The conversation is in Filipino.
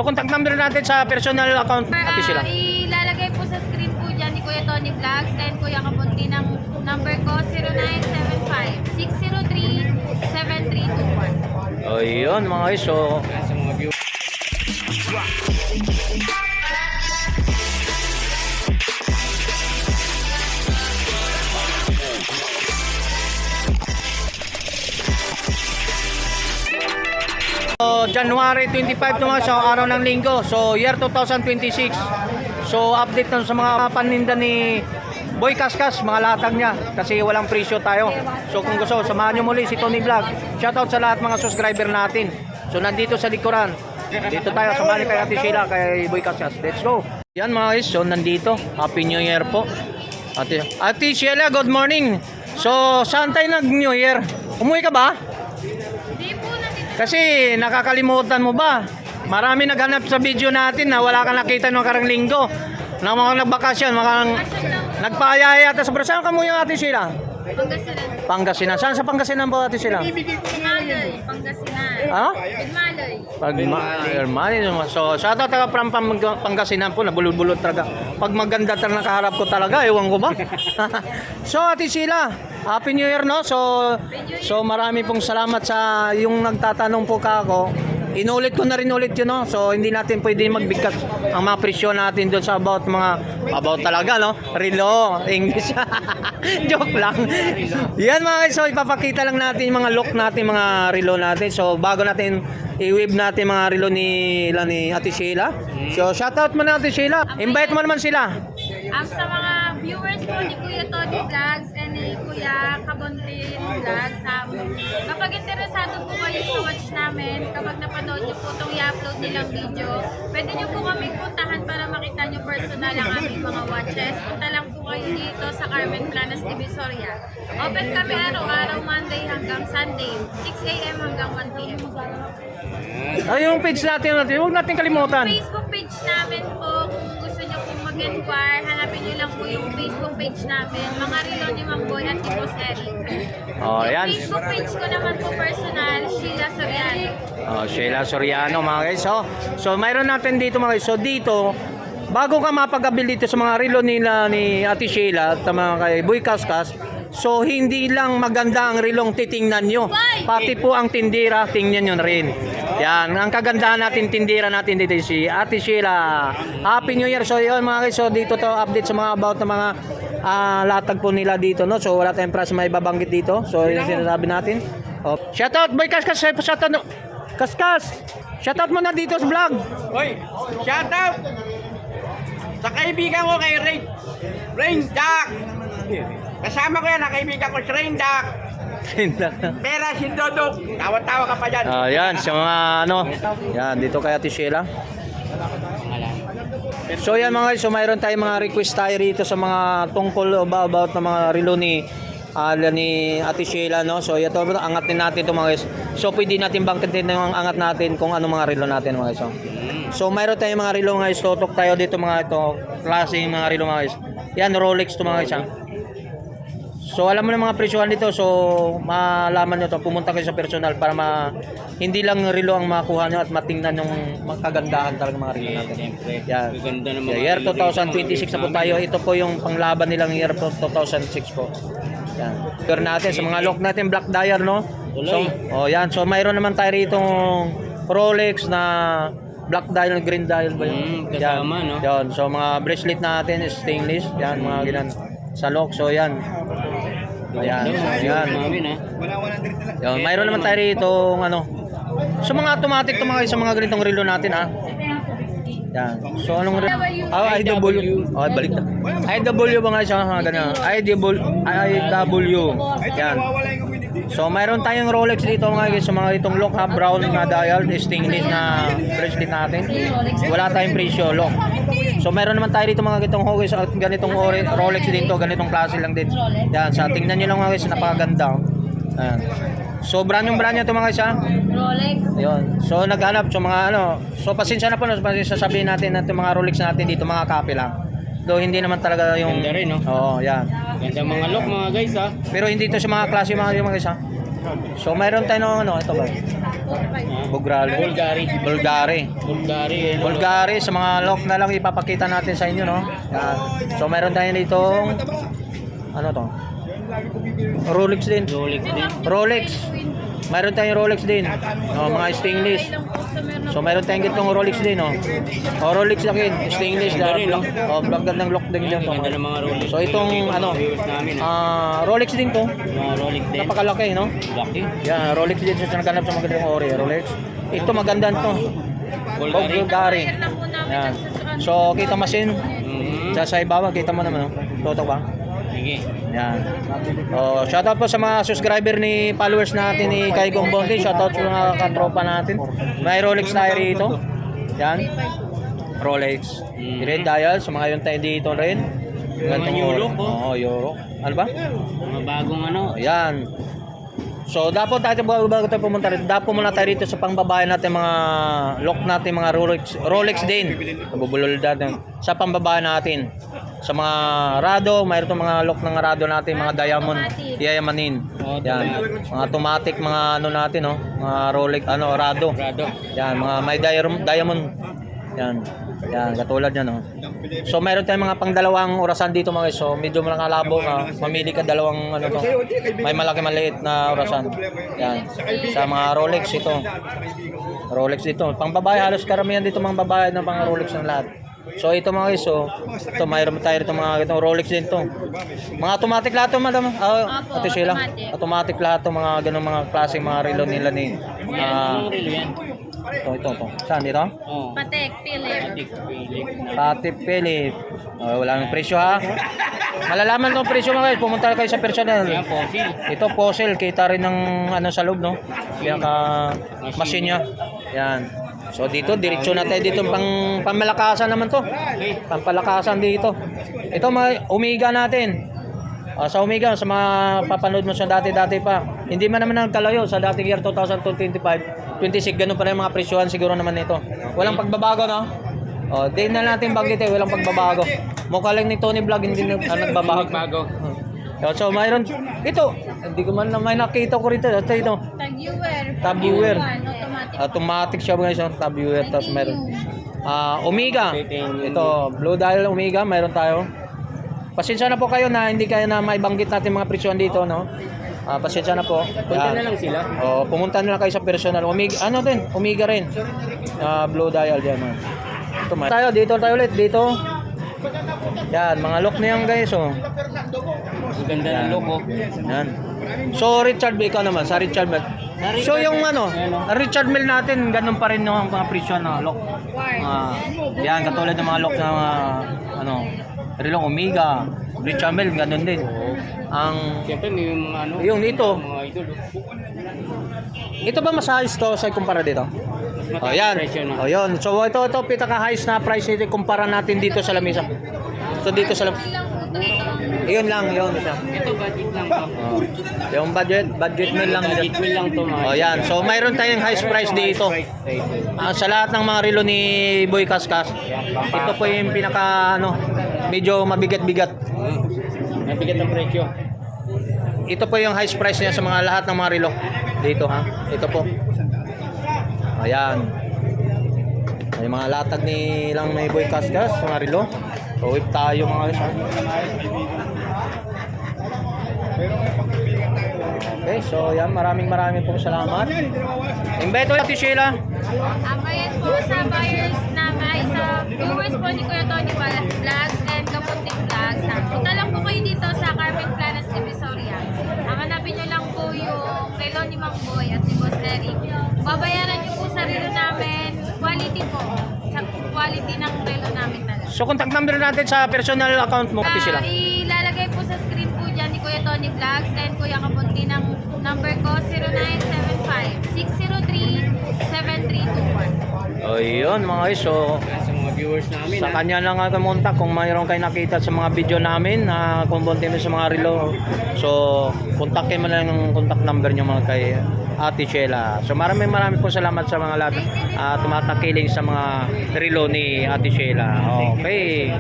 Contact number natin sa personal account. Ate sila. Ilalagay po sa screen po dyan ni Kuya Tony Vlogs and Kuya Kabunti ng number ko 0975-603-7321. O yun mga guys. So, Sa mga view. so January 25 to mga so araw ng linggo. So year 2026. So update na sa mga paninda ni Boy Kaskas, mga latag niya kasi walang presyo tayo. So kung gusto, samahan nyo muli si Tony Vlog. Shoutout sa lahat mga subscriber natin. So nandito sa likuran. Dito tayo, samahan kay Ate Sheila, kay Boy Kaskas. Let's go. Yan mga guys, so nandito. Happy New Year po. Ate Sheila, good morning. So saan tayo nag-New Year? Umuwi ka ba? Hindi po nandito. Kasi nakakalimutan mo ba? Marami naghanap sa video natin na wala kang nakita noong karang linggo. Na mga nagbakasyon, mga nagpaayaya at sa saan ka mo yung Ate Sheila? Pangasinan. Pangasinan. Saan sa Pangasinan po Ate Sheila? Maloy, Pangasinan. Ha? Maloy. So, sa taga from Pangasinan po, nabulot-bulot talaga. Pag maganda talaga nakaharap ko talaga, ewan ko ba? So, Ate Sheila, Happy New Year, no? So marami pong salamat sa yung nagtatanong po ka ako. Inulit ko na rin ulit yun, no? So hindi natin pwede magbigkas ang mga presyo natin doon sa about talaga, no? Relo, English. Joke lang. Yan mga guys, so ipapakita lang natin yung mga look natin, mga relo natin. So bago natin i-weave natin mga relo ni Ate Sheila. So shoutout mo na Ate Sheila. Invite mo naman sila. Sa mga viewers po ni Kuya Tony Vlogs and ni Kuya Kabunti Vlogs, kapag interesado po kayo sa watch namin, kapag napanood niyo po itong i-upload nilang video, pwede niyo po kami puntahan para makita niyo personal ang aming mga watches. Punta lang po kayo dito sa Carmen Planas, Divisoria. Open kami araw-araw, Monday hanggang Sunday, 6 AM hanggang 1 PM. Ay, yung page natin, huwag natin kalimutan. Facebook page namin po, kung gusto niyo pong mag-inquire, hanapin niyo lang po yung Facebook page namin, mga relo ni Mang Boy at ni Boss Eric. Oh, Yung yan. Facebook page ko naman po personal, Sheila Soriano. Oh, Sheila Soriano mga guys. So mayroon natin dito mga guys. So dito, bago ka mapag-abil dito sa mga relo nila ni Ate Sheila at mga kay Boy Kaskas, so hindi lang maganda ang relong titingnan nyo, pati po ang tindira tingnan nyo rin. Yan, ang kagandahan natin tindira natin dito si Ate Sheila. Happy New Year. So yun mga guys, so dito to update sa mga about ng mga latag po nila dito, no? So wala tayong price may babanggit dito. So yun yung sinasabi natin. Oh, shoutout Boy Kaskas, shoutout no. Kaskas. Shoutout mo na dito sa vlog. Hoy, shout out sa kaibigan ko kay Rain Jack. Kasama ko yan, ang kaibigan ko si Rain Jack. Pera si Dodok. Tawa-tawa ka pa dyan. Yan, sa mga ano. Yan, dito kay Ate Sheila. So yan mga guys, so mayroon tayong mga request tayo rito sa mga tungkol about na mga relo ni Ate Sheila, no? So ito, angatin natin ito mga guys. So pwede natin bangkitin yung angat natin kung ano mga relo natin mga guys. So mayroon tayong mga relo guys, tutok tayo dito mga ito, klaseng mga relo mga guys. Yan, Rolex to mga guys. So alam mo na mga presyohan dito, so malaman nyo to, pumunta kayo sa personal para hindi lang relo ang makuha nyo at matingnan yung kagandahan talaga mga relo natin. Yan. Year 2026 na po tayo, ito po yung panglaban nilang year 2006 po. Yan. Pero natin sa mga lock natin black dial, no? So yan, so mayroon naman tayo rito Rolex na black dial, green dial ba yun? Kasama, no? Yan. So mga bracelet natin is stainless, yan mga ginan sa lock. So yan. Ayan, ayan. Yan, mayroon naman tayo rito ano. So mga automatic to mga sa mga ganitong relo natin Yan. So anong IW. Oh, balik na. IW ba nga siya mga ganyan? IW. Yan. So mayroon tayong Rolex dito mga guys, sa mga itong lock brown na dial, stainless na bracelet natin. Wala tayong presyo, lock. So mayroon naman tayo dito mga ganitong Rolex dito, ganitong klase lang din. Yan, sa tingnan niyo lang mga guys, napakaganda. Ayan. So brand new to mga guys Rolex. Ayun. So naghanap so mga so pasensya na po, sasabihin natin na itong mga Rolex natin dito mga copy lang. Though hindi naman talaga yung ganda rin, no? Oo, yan. Ganda mga look mga guys, ha. Pero hindi ito sa mga klase mga guys, So mayroon tayo ng ano, ito ba? Bulgari. Bulgari sa mga lock na lang ipapakita natin sa inyo, no? Yan. So mayroon tayo ditong ano to? Rolex din. Rolex. Mayroon tayong Rolex din. No, mga stainless. So mayroon tayong gitong Rolex din, no. O Rolex lang yun, stainless lang. O black ng lock din yan. Ganda ng mga Rolex. So itong ano, Rolex din to. Mga Rolex din. Napakalaki, no? Laki. Yan, Rolex din sa naghanap sa magandang ori, Rolex. Ito maganda to. Bulgari. Yan. So kita masin sa ibabaw, kita mo naman, no. Toto ba? Sige. Yan. Oh, shoutout po sa mga subscriber ni followers natin ni Kai Gombonte. Shoutout sa mga katropa natin. May Rolex tayo rito. Yan. Rolex. Red dial. So mga yun tayo dito rin. Mga Euro po. Oo, Euro. Ano ba? Mga bagong ano. Yan. So dapat tayo bago tayo pumunta rito. Dapat muna tayo rito sa pangbabae natin mga lock natin mga Rolex din. Nabubulol natin sa pangbabae natin. Sa mga Rado, mayroon itong mga lock ng Rado natin, mga diamondin. Yan. Mga automatic, mga ano natin, no? Mga Rolex, ano, Rado. Yan, mga may diamond. Yan. Yan, katulad yan, no? So, mayroon tayong mga pangdalawang orasan dito, mga guys. So, medyo malabo ka. Mamili ka dalawang, ano to. May malaki maliit na orasan. Yan. Sa mga Rolex ito. Rolex dito. Pang babae, halos karamihan dito mga babae na pang Rolex ng lahat. So ito mga guys, so ito mayroon tayo rito mga itong Rolex din to. Mga automatic lahat to, madam. Ate Sheila. Automatic lahat to, mga ganung mga klaseng mga relo nila ni Anong relo yan? ito. Saan dito? Oo. Patek, Philip. Patek Philip. Wala nang presyo ha. Malalaman tong presyo mga guys, pumunta kayo sa personal. Yan, fossil. Ito fossil, kita rin ng ano sa loob, no? Kaya ka machine niya. Yan. So dito, diretso na tayo dito pamalakasan naman to. Pampalakasan dito. Ito mga Omega natin. Sa Omega, sa mga papanood mo sa dati-dati pa. Hindi man naman nagkalayo sa dating year 2025, 26, ganun pa rin mga presyohan siguro naman nito. Walang pagbabago, no? Di na natin bagit walang pagbabago. Mukha lang ni Tony Vlog, hindi nagbabago. So mayroon ito, hindi ko man na may nakita ko rito. Ito. Tab viewer. Automatic siya guys, tab viewer. Tapos mayroon Omega. Ito, blue dial Omega, mayroon tayo. Pasensya na po kayo na hindi kayo na maibanggit natin mga presyon dito, no? Pasensya na po. Punta na lang sila. Pumunta na lang kayo sa personal. Omega, ano din? Omega rin. Blue dial diyan. Ito tayo tayo ulit dito. Yan, mga lock na yan guys, oh. Ang ganda ng logo. Yan. So Richard Mill, ikaw naman, sa Richard Mill. So yung ano, Richard Mill natin, ganun pa rin yung mga presyo na lock. Yan, katulad ng mga lock na ano, Rilong Omega, Richard Mill, ganun din. Ang Siyempre may mga ano. yung ito. Mga idol. Ito ba mas highest to sa kumpara dito? Yan. Yun. So ito pinaka-highest na price nito kumpara natin dito sa lamisa. So dito sa yun lang, yun isa. Ito budget lang to. Yung budget meal lang. Budget meal lang to. Yan. So mayroon tayong highest price dito. Sa lahat ng mga relo ni Boy Kaskas. Ito po yung pinaka ano, medyo mabigat-bigat. Mabigat ang presyo. Ito po yung highest price niya sa mga lahat ng mga relo dito ha. Ito po. Ayan. May mga latag ni lang may Boy Kaskas, mga relo. So whip tayo mga guys. Okay, so yan, maraming pong salamat. Invite ulit si Sheila. Ayan po sa buyers namin, sa viewers po ni Kuya Tony Vlogs and Kapuntik Vlogs. Punta lang po kayo dito sa Carmen Planas Divisoria. Hanapin nyo lang po yung relo ni Mang Boy at ni Boss Eric. Babayaran nyo po sa relo namin, quality po. Sa quality ng relo namin talaga. So contact number natin sa personal account mo, Ate Sheila. Ilalagay po sa screen po dyan ni Kuya Tony Vlogs and Kuya Kapunti ng number ko 0975-603-7321. O yun mga guys, so Sa mga viewers namin. sa kanya lang ako kontak kung mayroon kayo nakita sa mga video namin na kumbonte mo sa mga relo. So kontakin mo lang yung contact number nyo mga kay Ate Sheila. So maraming po salamat sa mga lahat tumatakiling sa mga relo ni Ate Sheila. Okay.